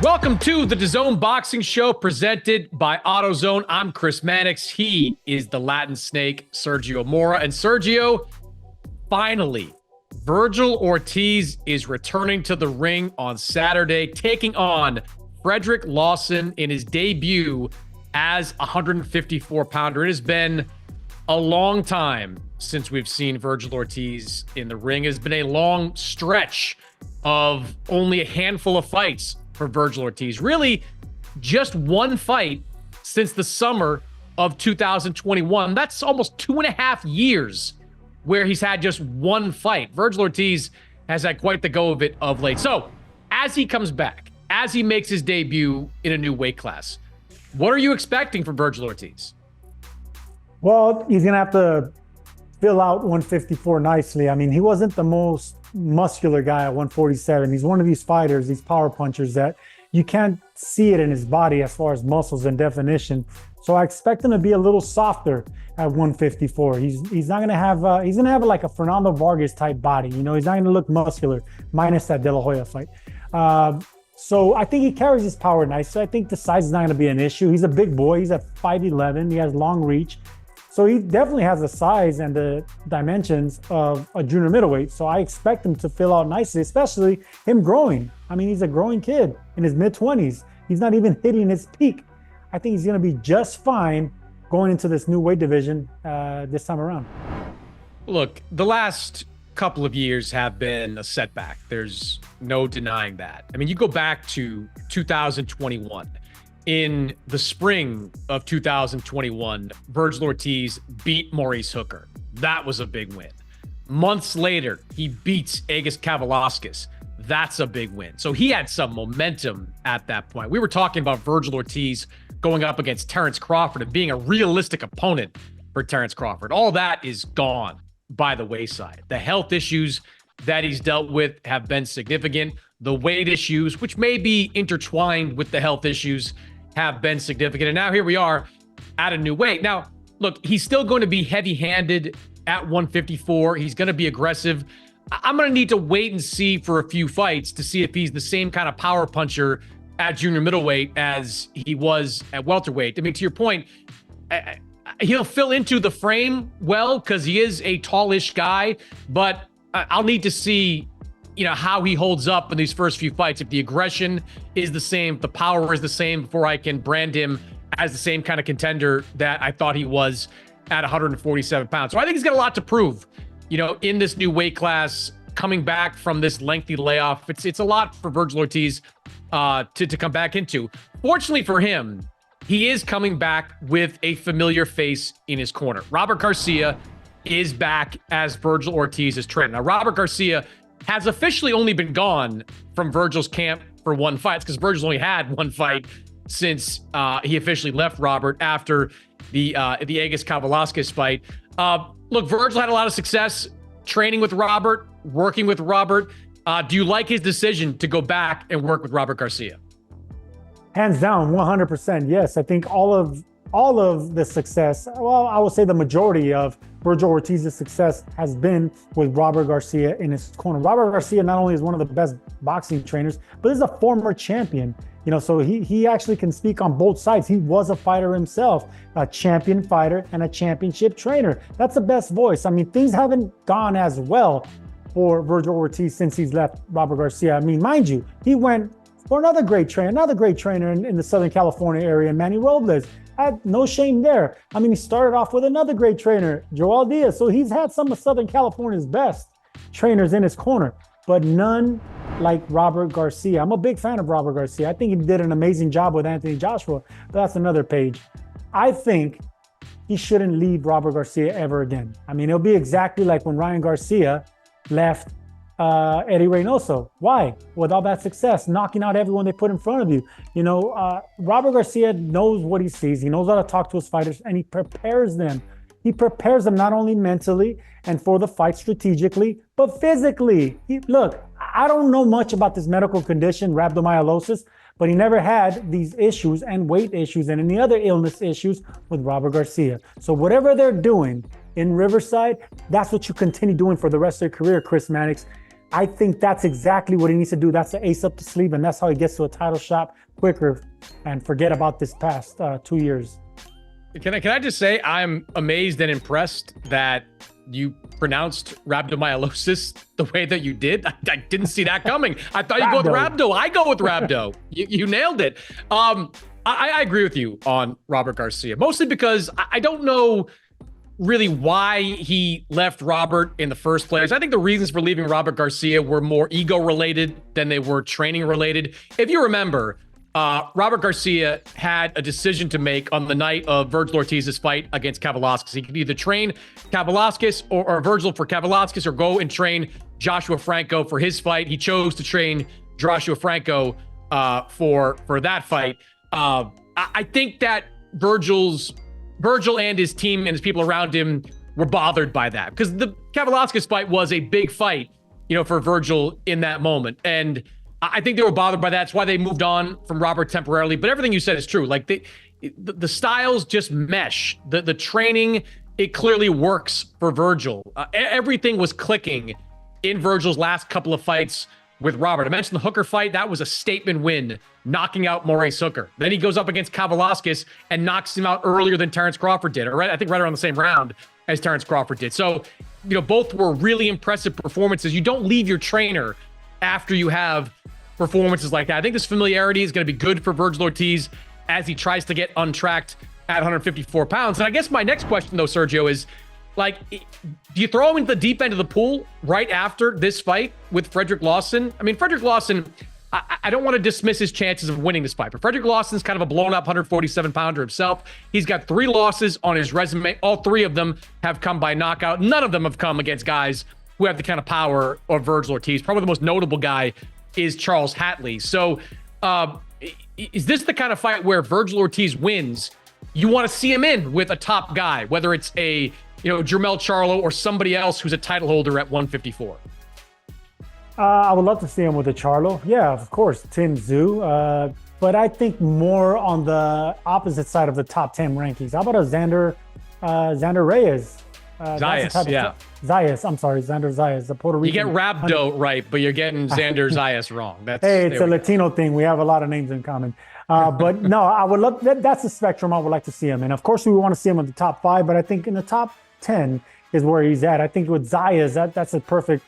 Welcome to the DAZN Boxing Show presented by AutoZone. I'm Chris Mannix. He is the Latin Snake, Sergio Mora. And Sergio, finally, Vergil Ortiz is returning to the ring on Saturday, taking on Fredrick Lawson in his debut as a 154-pounder. It has been a long time since we've seen Vergil Ortiz in the ring. It has been a long stretch of only a handful of fights for Vergil Ortiz. Really, just one fight since the summer of 2021. That's almost 2.5 years where he's had just one fight. Vergil Ortiz has had quite the go of it of late. So, as he comes back, as he makes his debut in a new weight class, what are you expecting from Vergil Ortiz? Well, he's going to have to fill out 154 nicely. I mean, he wasn't the most muscular guy at 147. He's one of these fighters, these power punchers that you can't see it in his body as far as muscles and definition. So I expect him to be a little softer at 154. He's not going to have he's going to have like a Fernando Vargas type body. You know, he's not going to look muscular minus that De La Hoya fight. So I think he carries his power nice. So I think the size is not going to be an issue. He's a big boy. He's at 5'11". He has long reach. So he definitely has the size and the dimensions of a junior middleweight. So I expect him to fill out nicely, especially him growing. I mean, he's a growing kid in his mid-20s. He's not even hitting his peak. I think he's going to be just fine going into this new weight division this time around. Look, the last couple of years have been a setback. There's no denying that. I mean, you go back to 2021. In the spring of 2021, Vergil Ortiz beat Maurice Hooker. That was a big win. Months later, he beats Egis Kavaliauskas. That's a big win. So he had some momentum at that point. We were talking about Vergil Ortiz going up against Terrence Crawford and being a realistic opponent for Terrence Crawford. All that is gone by the wayside. The health issues that he's dealt with have been significant. The weight issues, which may be intertwined with the health issues, have been significant. And now here we are at a new weight. Now, look, he's still going to be heavy-handed at 154. He's going to be aggressive. I'm going to need to wait and see for a few fights to see if he's the same kind of power puncher at junior middleweight as he was at welterweight. I mean, to your point, he'll fill into the frame well because he is a tallish guy, but I'll need to see how he holds up in these first few fights. If the aggression is the same, if the power is the same, before I can brand him as the same kind of contender that I thought he was at 147 pounds. So I think he's got a lot to prove, in this new weight class, coming back from this lengthy layoff. It's a lot for Vergil Ortiz to come back into. Fortunately for him, he is coming back with a familiar face in his corner. Robert Garcia is back as Vergil Ortiz's trainer. Now, Robert Garcia has officially only been gone from Vergil's camp for one fight, because Vergil's only had one fight since he officially left Robert after the Egis Kavaliauskas fight. Look, Vergil had a lot of success training with Robert, working with Robert. Do you like his decision to go back and work with Robert Garcia? Hands down, 100%. Yes, I think all of the success, well, I would say the majority of Vergil Ortiz's success has been with Robert Garcia in his corner. Robert Garcia not only is one of the best boxing trainers, but is a former champion. So he actually can speak on both sides. He was a fighter himself, a champion fighter and a championship trainer. That's the best voice. I mean, things haven't gone as well for Vergil Ortiz since he's left Robert Garcia. I mean, mind you, he went for another great trainer in the Southern California area, Manny Robles. Had no shame there. I mean, he started off with another great trainer, Joel Diaz. So he's had some of Southern California's best trainers in his corner, but none like Robert Garcia. I'm a big fan of Robert Garcia. I think he did an amazing job with Anthony Joshua, but that's another page. I think he shouldn't leave Robert Garcia ever again. I mean, it'll be exactly like when Ryan Garcia left Eddie Reynoso. Why? With all that success, knocking out everyone they put in front of you. Robert Garcia knows what he sees. He knows how to talk to his fighters, and he prepares them. He prepares them not only mentally and for the fight strategically, but physically. Look, I don't know much about this medical condition, rhabdomyolysis, but he never had these issues and weight issues and any other illness issues with Robert Garcia. So whatever they're doing in Riverside, that's what you continue doing for the rest of your career, Chris Mannix. I think that's exactly what he needs to do. That's the ace up the sleeve, and that's how he gets to a title shot quicker and forget about this past 2 years. Can I just say I'm amazed and impressed that you pronounced rhabdomyolysis the way that you did. I didn't see that coming. I thought you'd go with rhabdo. I go with rhabdo. You nailed it. I agree with you on Robert Garcia, mostly because I don't know really why he left Robert in the first place. I think the reasons for leaving Robert Garcia were more ego related than they were training related. If you remember, Robert Garcia had a decision to make on the night of Vergil Ortiz's fight against Kavaliauskas. He could either train Kavaliauskas or Vergil for Kavaliauskas, or go and train Joshua Franco for his fight. He chose to train Joshua Franco for that fight. I think that Vergil and his team and his people around him were bothered by that, because the Kavaliauskas fight was a big fight, for Vergil in that moment. And I think they were bothered by that. That's why they moved on from Robert temporarily. But everything you said is true. Like the styles just mesh. The training, it clearly works for Vergil. Everything was clicking in Vergil's last couple of fights with Robert. I mentioned the Hooker fight. That was a statement win, knocking out Maurice Hooker. Then he goes up against Kavaliauskas and knocks him out earlier than Terrence Crawford did. I think right around the same round as Terrence Crawford did. So, both were really impressive performances. You don't leave your trainer after you have performances like that. I think this familiarity is going to be good for Vergil Ortiz as he tries to get untracked at 154 pounds. And I guess my next question, though, Sergio, is do you throw him into the deep end of the pool right after this fight with Fredrick Lawson? I mean, Fredrick Lawson, I don't want to dismiss his chances of winning this fight, but Fredrick Lawson's kind of a blown up 147 pounder himself. He's got 3 losses on his resume. All 3 of them have come by knockout. None of them have come against guys who have the kind of power of Vergil Ortiz. Probably the most notable guy is Charles Hatley. So is this the kind of fight where Vergil Ortiz wins? You want to see him in with a top guy, whether it's a Jermell Charlo or somebody else who's a title holder at 154? I would love to see him with a Charlo. Yeah, of course, Tim Tszyu. But I think more on the opposite side of the top 10 rankings. How about a Xander Reyes? Zayas, I'm sorry, Xander Zayas, the Puerto Rican. You get Rhabdo right, but you're getting Xander Zayas wrong. It's a Latino thing. We have a lot of names in common. But no, I would love that's the spectrum I would like to see him in. Of course, we want to see him in the top 5, but I think in the top 10 is where he's at. I think with Zayas, that's a perfect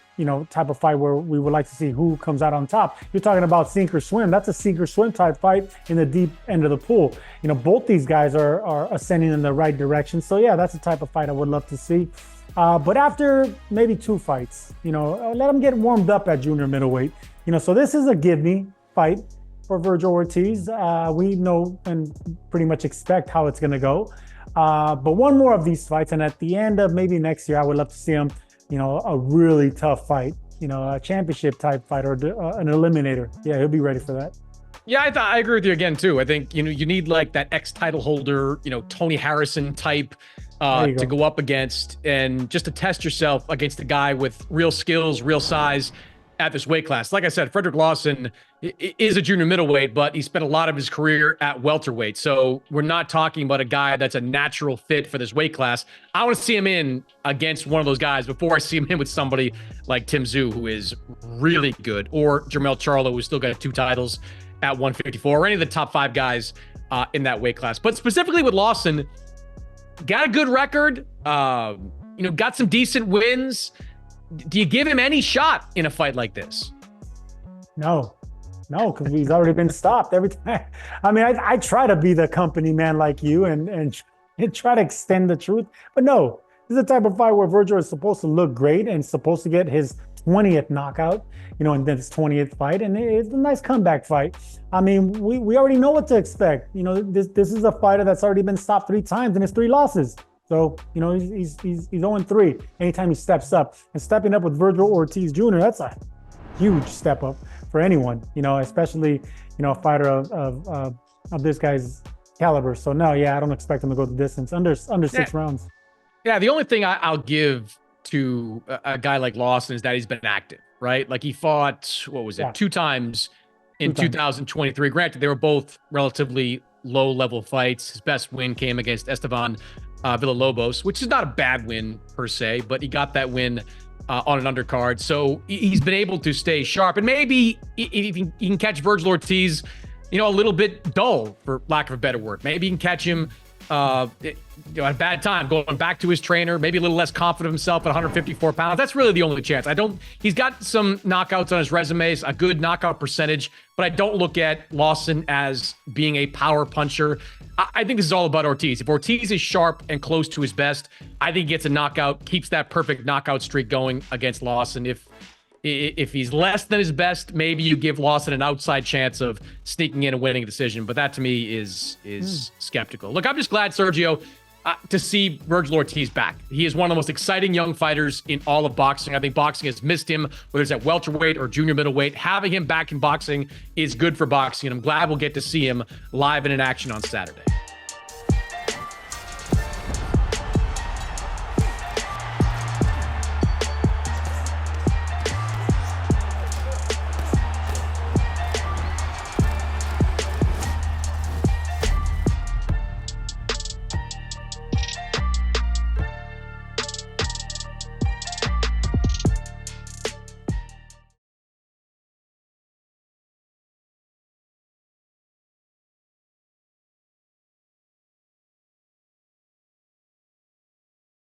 type of fight where we would like to see who comes out on top. You're talking about sink or swim. That's a sink or swim type fight in the deep end of the pool. Both these guys are ascending in the right direction. So yeah, that's the type of fight I would love to see. But after maybe 2 fights, let them get warmed up at junior middleweight. So this is a give me fight for Vergil Ortiz. We know and pretty much expect how it's going to go. But one more of these fights, and at the end of maybe next year, I would love to see him, a really tough fight, a championship type fight or an eliminator. Yeah, he'll be ready for that. Yeah, I agree with you again too. I think you need like that ex-title holder, Tony Harrison type to go up against, and just to test yourself against a guy with real skills, real size at this weight class. Like I said, Fredrick Lawson is a junior middleweight, but he spent a lot of his career at welterweight. So we're not talking about a guy that's a natural fit for this weight class. I want to see him in against one of those guys before I see him in with somebody like Tim Tszyu, who is really good, or Jermell Charlo, who's still got 2 titles at 154, or any of the top 5 guys in that weight class. But specifically with Lawson, got a good record, got some decent wins. Do you give him any shot in a fight like this? No, because he's already been stopped every time. I mean, I try to be the company man like you and try to extend the truth, but no, this is the type of fight where Vergil is supposed to look great and supposed to get his 20th knockout, and then his 20th fight, and it's a nice comeback fight. I mean, we already know what to expect. This is a fighter that's already been stopped 3 times and his 3 losses. So, he's 0-3 anytime he steps up. And stepping up with Vergil Ortiz Jr., that's a huge step up for anyone, especially, a fighter of this guy's caliber. So, no, yeah, I don't expect him to go the distance under 6 rounds. Yeah, the only thing I'll give to a guy like Lawson is that he's been active, right? Like he fought, 2 times in 2023. Granted, they were both relatively low-level fights. His best win came against Esteban Villalobos, which is not a bad win per se, but he got that win on an undercard. So he's been able to stay sharp. And maybe if he can catch Vergil Ortiz, a little bit dull, for lack of a better word. Maybe you can catch him at a bad time, going back to his trainer, maybe a little less confident of himself at 154 pounds. That's really the only chance. He's got some knockouts on his resumes, a good knockout percentage, but I don't look at Lawson as being a power puncher. I think this is all about Ortiz. If Ortiz is sharp and close to his best, I think he gets a knockout, keeps that perfect knockout streak going against Lawson. If he's less than his best, maybe you give Lawson an outside chance of sneaking in a winning decision. But that to me is skeptical. Look, I'm just glad, Sergio, to see Vergil Ortiz back. He is one of the most exciting young fighters in all of boxing. I think boxing has missed him, whether it's at welterweight or junior middleweight. Having him back in boxing is good for boxing, and I'm glad we'll get to see him live and in action on Saturday.